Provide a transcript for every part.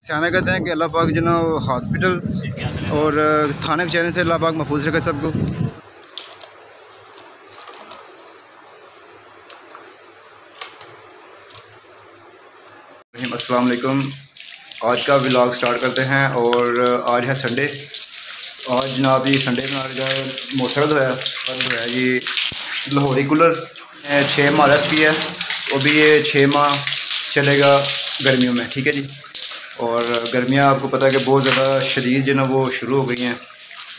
सियाना कहते हैं कि अल्लाह पाक जो ना हॉस्पिटल और थाने के चेहरे से अल्लाह पाक महफूज रखे सबको। अस्सलाम वालेकुम। आज का व्लॉग स्टार्ट करते हैं और आज है संडे। आज जनाब जी संडे में आज मौसम है जी लाहौरी कूलर 6 माह रेस्ट किया है, वो भी ये 6 माह चलेगा गर्मियों में, ठीक है जी। और गर्मियाँ आपको पता है कि बहुत ज़्यादा शदीद जो ना वो शुरू हो गई हैं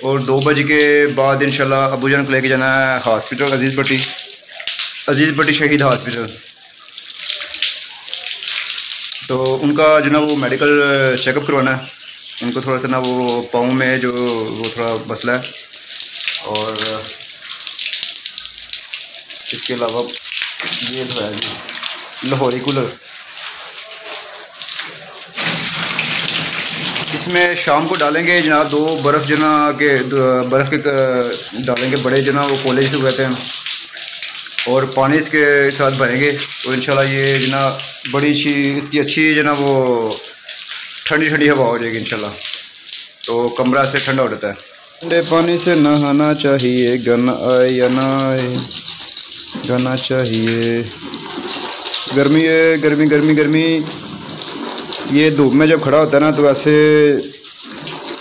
और 2 बजे के बाद इंशाल्लाह अबू जान को लेके जाना है हॉस्पिटल अज़ीज़ भट्टी शहीद हॉस्पिटल। तो उनका जो ना वो मेडिकल चेकअप करवाना है। उनको थोड़ा सा ना वो पाँव में जो वो थोड़ा मसला है और इसके अलावा ये तो है जी लाहौरी कूलर। इसमें शाम को डालेंगे जनाब 2 बर्फ़ जो ना के बर्फ़ के डालेंगे बड़े जो ना वो कॉलेज से कहते हैं और पानी इसके साथ भरेंगे और इंशाल्लाह ये जो ना बड़ी इसकी अच्छी जो ना वो ठंडी हवा हो जाएगी इंशाल्लाह। तो कमरा से ठंडा हो जाता है। ठंडे पानी से नहाना चाहिए, गन आए या ना आए गाना चाहिए। गर्मी ये धूप में जब खड़ा होता है ना तो वैसे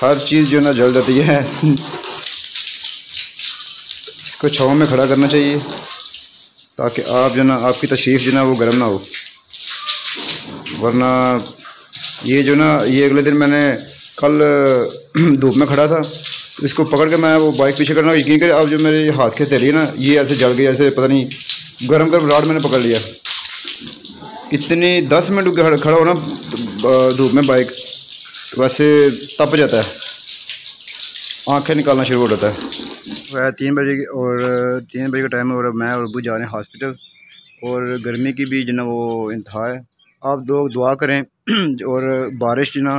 हर चीज़ जो ना जल जाती है। इसको छाँव में खड़ा करना चाहिए ताकि आप जो ना आपकी तशरीफ़ जो ना वो गर्म ना हो, वरना ये जो ना ये अगले दिन मैंने कल धूप में खड़ा था, इसको पकड़ के मैं वो बाइक पीछे करना यकीन करें आप जो मेरे हाथ के तेली ना ये ऐसे जल गई, ऐसे पता नहीं गर्म राड मैंने पकड़ लिया। इतनी 10 मिनट खड़ा हो ना धूप में बाइक वैसे तप जाता है, आंखें निकालना शुरू हो जाता है। वह 3 बजे का टाइम है और मैं और अबू जा रहे हैं हॉस्पिटल और गर्मी की भी जो ना वो इंतहा है। आप लोग दुआ करें और बारिश जो ना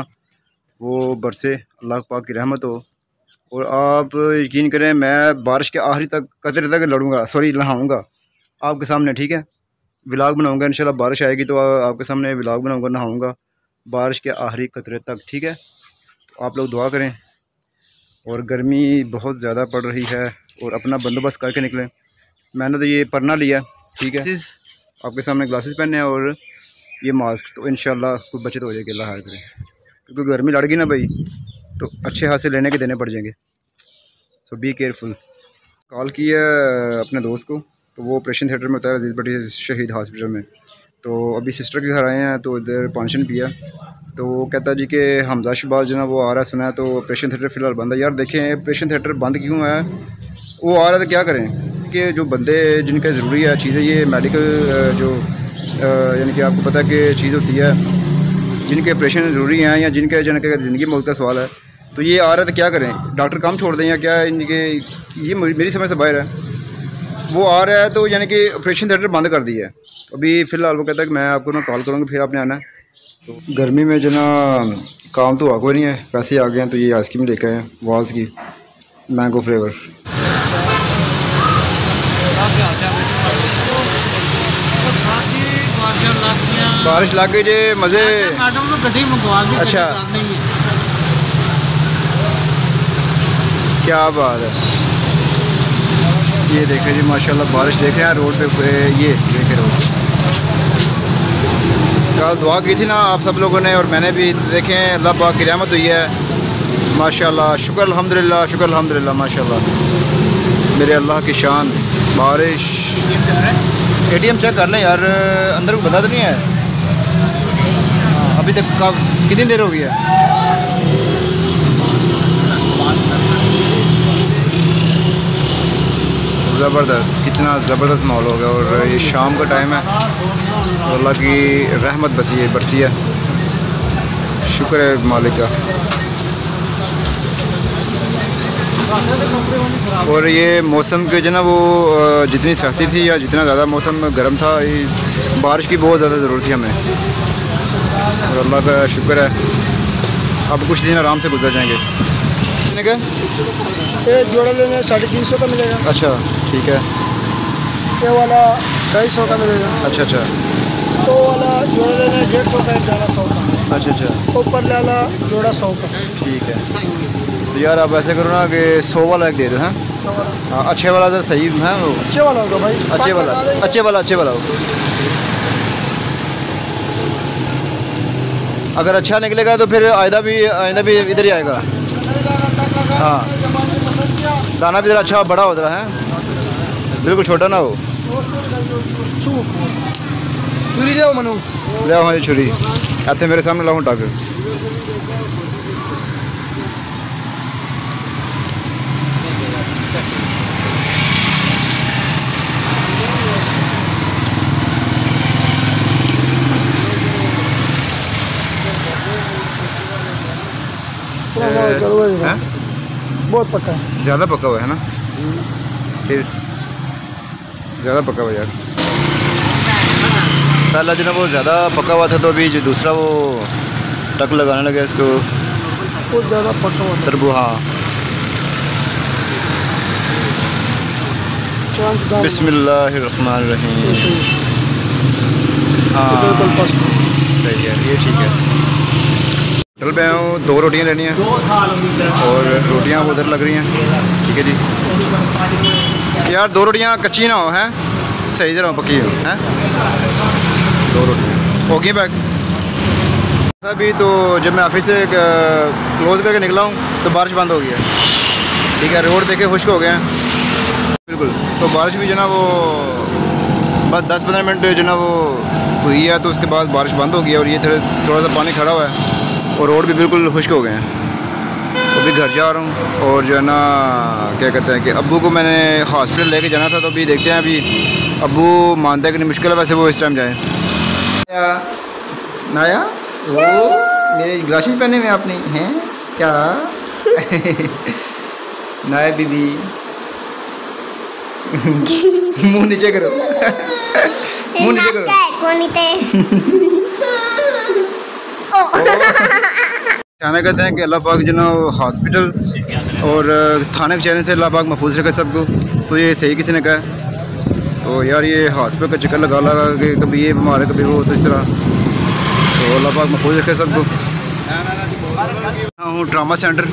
वो बरसे, अल्लाह पाक की रहमत हो। और आप यकीन करें मैं बारिश के आखिरी तक कतरे तक नहाऊंगा आपके सामने, ठीक है। व्लॉग बनाऊंगा इंशाल्लाह, बारिश आएगी तो आपके सामने व्लॉग बनाऊंगा, नहाऊंगा बारिश के आखिरी कतरे तक, ठीक है। तो आप लोग दुआ करें और गर्मी बहुत ज़्यादा पड़ रही है और अपना बंदोबस्त करके निकलें। मैंने तो ये परना लिया, ठीक है, आपके सामने ग्लासेस पहने हैं और ये मास्क, तो इंशाल्लाह कोई बचत हो जाएगी, अल्लाह करे। क्योंकि गर्मी लड़ गई ना भाई तो अच्छे हाथ से लेने के देने पड़ जाएंगे। सो बी केयरफुल। कॉल किया अपने दोस्त को तो वो ऑपरेशन थिएटर में होता है अज़ीज़ भट्टी शहीद हॉस्पिटल में। तो अभी सिस्टर के घर आए हैं तो इधर फंक्शन पिया तो वो कहता जी कि हमजा शहबाज जो ना वो आ रहा सुना है तो ऑपरेशन थिएटर फ़िलहाल बंद है। यार देखें ऑपरेशन थिएटर बंद क्यों है, वो आ रहा है तो क्या करें कि जो बंदे जिनका ज़रूरी है चीज़ें, ये मेडिकल जो यानी कि आपको पता है कि चीज़ होती है जिनके ऑपरेशन ज़रूरी हैं या जिनके ज़िंदगी मौत का सवाल है, तो ये आ रहा है तो क्या करें, डॉक्टर काम छोड़ दें या क्या, इनके ये मेरी समझ से बाहर है। वो आ रहा है तो यानी कि ऑपरेशन थिएटर बंद कर दिया है। अभी फ़िलहाल वो कहता है कि मैं आपको ना कॉल करूँगा फिर आपने आना है। तो गर्मी में जो ना काम तो कोई नहीं है, पैसे आ गए हैं तो ये आइसक्रीम लेकर आए हैं वाल्स की मैंगो फ्लेवर। बारिश लग गई जे मज़े। अच्छा क्या बात है, ये देखें जी माशाल्लाह बारिश देख रहे हैं रोड पे, ये देखें रोड। कल दुआ की थी ना आप सब लोगों ने और मैंने भी, देखें अल्लाह पाक की रहमत हुई है माशाल्लाह। शुक्र अल्हम्दुलिल्लाह माशाल्लाह, मेरे अल्लाह की शान। बारिश ATM चेक कर लें यार, अंदर को बता तो नहीं है अभी तक, कितनी देर हो गई है। ज़बरदस्त, कितना ज़बरदस्त माहौल हो गया और ये शाम का टाइम है, अल्लाह की रहमत बरसी है, शुक्र है मालिक का। और ये मौसम के जो ना वो जितनी सख्ती थी या जितना ज़्यादा मौसम गर्म था, बारिश की बहुत ज़्यादा ज़रूरत थी हमें और अल्लाह का शुक्र है अब कुछ दिन आराम से गुजर जाएंगे। ये जोड़ा लेने 350 का मिलेगा। अच्छा ठीक है। ये वाला 250 का मिलेगा। अच्छा। तो वाला जोड़ा लेने 150 का, 1100 का। अच्छा अच्छा, ऊपर लाला जोड़ा 100 का। ठीक है। तो यार आप ऐसे करो ना कि 100 वाला एक दे दो। हाँ 100 वाला। हाँ, अच्छे वाला तो सही है वो। अच्छे वाला होगा भाई, अच्छे वाला, अच्छे वाला, अच्छे वाला हो। अगर अच्छा निकलेगा तो फिर आइंदा भी इधर ही आएगा। हाँ, दाना भी ज़रा अच्छा बड़ा हो रहा है, बिल्कुल छोटा ना हो। छुरी जाओ मनु, ले आओ हमारी छुरी, ऐसे मेरे सामने लाऊं उठा के। बहुत पक्का है, ज़्यादा पका हुआ है ना, फिर ज़्यादा पका हुआ यार। पहला जो ना वो ज़्यादा पका हुआ था, तो अभी जो दूसरा वो टक लगाने लगा इसको, बहुत ज़्यादा पका हुआ था। तरबू। हाँ, बिस्मिल्लाहिर्रहमानिर्रहीम। हाँ सही है, ये ठीक है। होटल पे आया हूँ, 2 रोटियाँ लेनी हैं और रोटियाँ उधर लग रही हैं। ठीक है जी यार, 2 रोटियाँ कच्ची ना हो, हैं सही तरह पकी हो, हैं 2 रोटियाँ हो गई पैक। अभी तो जब मैं ऑफिस से क्लोज़ करके निकला हूँ तो बारिश बंद हो गई है। ठीक है, रोड देखे खुश्क हो गए हैं बिल्कुल। तो बारिश भी जो ना वो बस 10-15 मिनट जो ना वो हुई है, तो उसके बाद बारिश बंद हो गई है और ये थोड़ा सा पानी खड़ा हुआ है और रोड भी बिल्कुल खुश्क हो गए हैं। तो अभी घर जा रहा हूँ और जो है ना क्या कहते हैं कि अब्बू को मैंने हॉस्पिटल लेके जाना था, तो अभी देखते हैं अभी अब्बू मानते हैं कि नहीं मुश्किल है, वैसे वो इस टाइम जाए। नाया वो मेरे ग्लासेस पहने हुए आपने हैं क्या? नाया बीबी मुंह नीचे करो, मुंह नीचे करो। खाना कहते हैं कि अल्लाह पाक जो ना हॉस्पिटल और थाने के चेहरे से अल्लाह पाक महफूज रखे सबको। तो ये सही किसी ने कहा। तो यार ये हॉस्पिटल का चक्कर लगा कि कभी ये बीमार है कभी वो, तो इस तरह। तो अल्लाह पाक महफूज रखे सबको। हूँ ट्रामा सेंटर।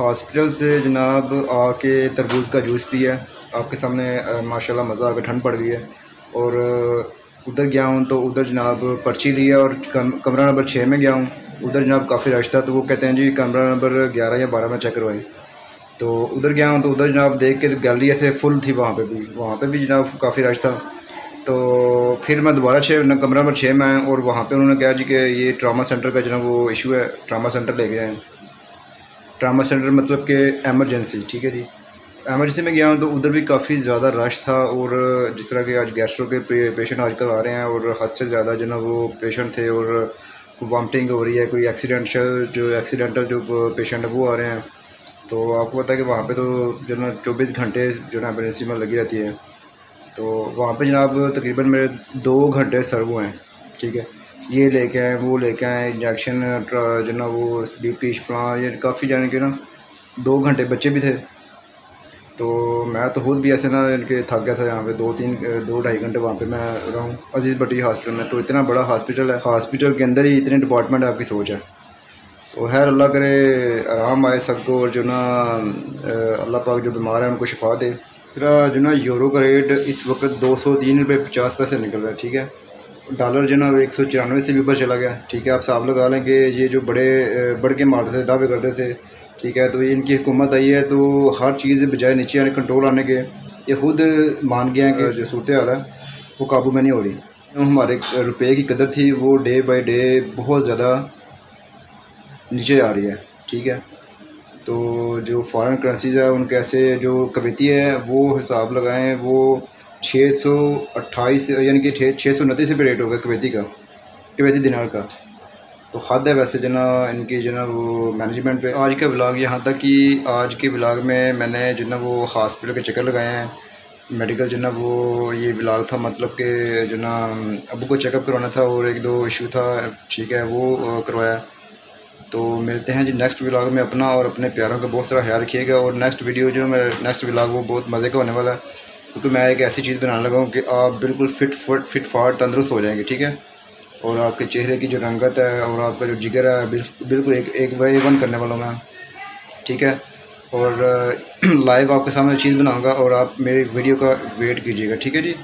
हॉस्पिटल से जनाब आके तरबूज का जूस पिया आपके सामने। माशाल्लाह मज़ा आ गया, ठंड पड़ गई है। और उधर गया हूँ तो उधर जनाब पर्ची लिया और कमरा नंबर 6 में गया हूँ। उधर जनाब काफ़ी रश था, तो वो कहते हैं जी कमरा नंबर 11 या 12 में चेक करवाएं। तो उधर गया हूँ तो उधर जनाब देख के गैलरी ऐसे फुल थी, वहाँ पे भी जनाब काफ़ी रश था। तो फिर मैं दोबारा कमरा नंबर 6 में आया और वहाँ पे उन्होंने कहा जी कि ये ट्रामा सेंटर का जनाब वो इशू है, ट्रामा सेंटर ले गए हैं। ट्रामा सेंटर मतलब कि एमरजेंसी। ठीक है जी, एमरजेंसी में गया हूँ तो उधर भी काफ़ी ज़्यादा रश था। और जिस तरह के आज गैस्ट्रो के पेशेंट आजकल आ रहे हैं और हद से ज़्यादा जो ना वो पेशेंट थे और वॉमिटिंग हो रही है, कोई एक्सीडेंटल जो पेशेंट है वो आ रहे हैं। तो आपको पता है कि वहाँ पे तो जो ना 24 घंटे जो ना एमरजेंसी में लगी रहती है। तो वहाँ पे जनाब तकरीबन मेरे 2 घंटे सर्व हुए हैं। ठीक है, ये लेके आए वो लेके आए, इंजेक्शन जो ना वो BP फलां, ये काफ़ी जाने के ना 2 घंटे, बच्चे भी थे। तो मैं तो खुद भी ऐसे ना इनके थक गया था। यहाँ पे 2-2.5 घंटे वहाँ पे मैं रहा हूँ अजीज़ भट्टी हॉस्पिटल में। तो इतना बड़ा हॉस्पिटल है, हॉस्पिटल के अंदर ही इतने डिपार्टमेंट है, आपकी सोच है। तो खैर अल्लाह करे आराम आए सबको और जो ना अल्लाह पाक जो बीमार है उनको शिफा दे। दूसरा जो ना यूरो का रेट इस वक्त 203 रुपये 50 पैसे निकल रहा है, ठीक है। डॉलर जो ना 194 से भी ऊपर चला गया, ठीक है। आप साहब लगा लें कि ये जो बढ़ के मारते थे, दावे करते थे, ठीक है। तो ये इनकी हुकूमत आई है तो हर चीज़ बजाय नीचे आने, कंट्रोल आने के, ये खुद मान गए हैं कि जो सूरत हाल है वो काबू में नहीं हो रही। हमारे रुपये की कदर थी वो डे बाई डे बहुत ज़्यादा नीचे आ रही है, ठीक है। तो जो फॉरेन करेंसीज है उनके ऐसे जो कवैती है वो हिसाब लगाएं, वो 628 यानी कि 629 रुपये रेट होगा कवैती दिनार का। तो हद है वैसे जना इनकी जो ना वो मैनेजमेंट पे। आज का व्लॉग यहाँ तक कि आज के व्लॉग में मैंने जो ना वो हॉस्पिटल के चक्कर लगाए हैं, मेडिकल जो ना वो ये व्लॉग था, मतलब कि जो ना अबू को चेकअप करवाना था और एक दो इशू था, ठीक है, वो करवाया। तो मिलते हैं जी नेक्स्ट व्लॉग में। अपना और अपने प्यारों का बहुत सारा ख्याल रखिएगा। और नेक्स्ट वीडियो जो मेरा नेक्स्ट व्लॉग वो बहुत मज़े का होने वाला है, क्योंकि मैं एक ऐसी चीज़ बनाने लगा हूँ कि आप बिल्कुल फिट फाट तंदुरुस्त हो जाएंगे, ठीक है। और आपके चेहरे की जो रंगत है और आपका जो जिगर है बिल्कुल एक बाय वन करने वाला हूँ मैं, ठीक है। और लाइव आपके सामने चीज़ बनाऊँगा और आप मेरी वीडियो का वेट कीजिएगा, ठीक है जी।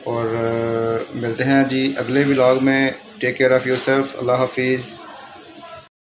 और मिलते हैं जी अगले व्लॉग में। Take care of yourself. अल्लाह हाफिज़।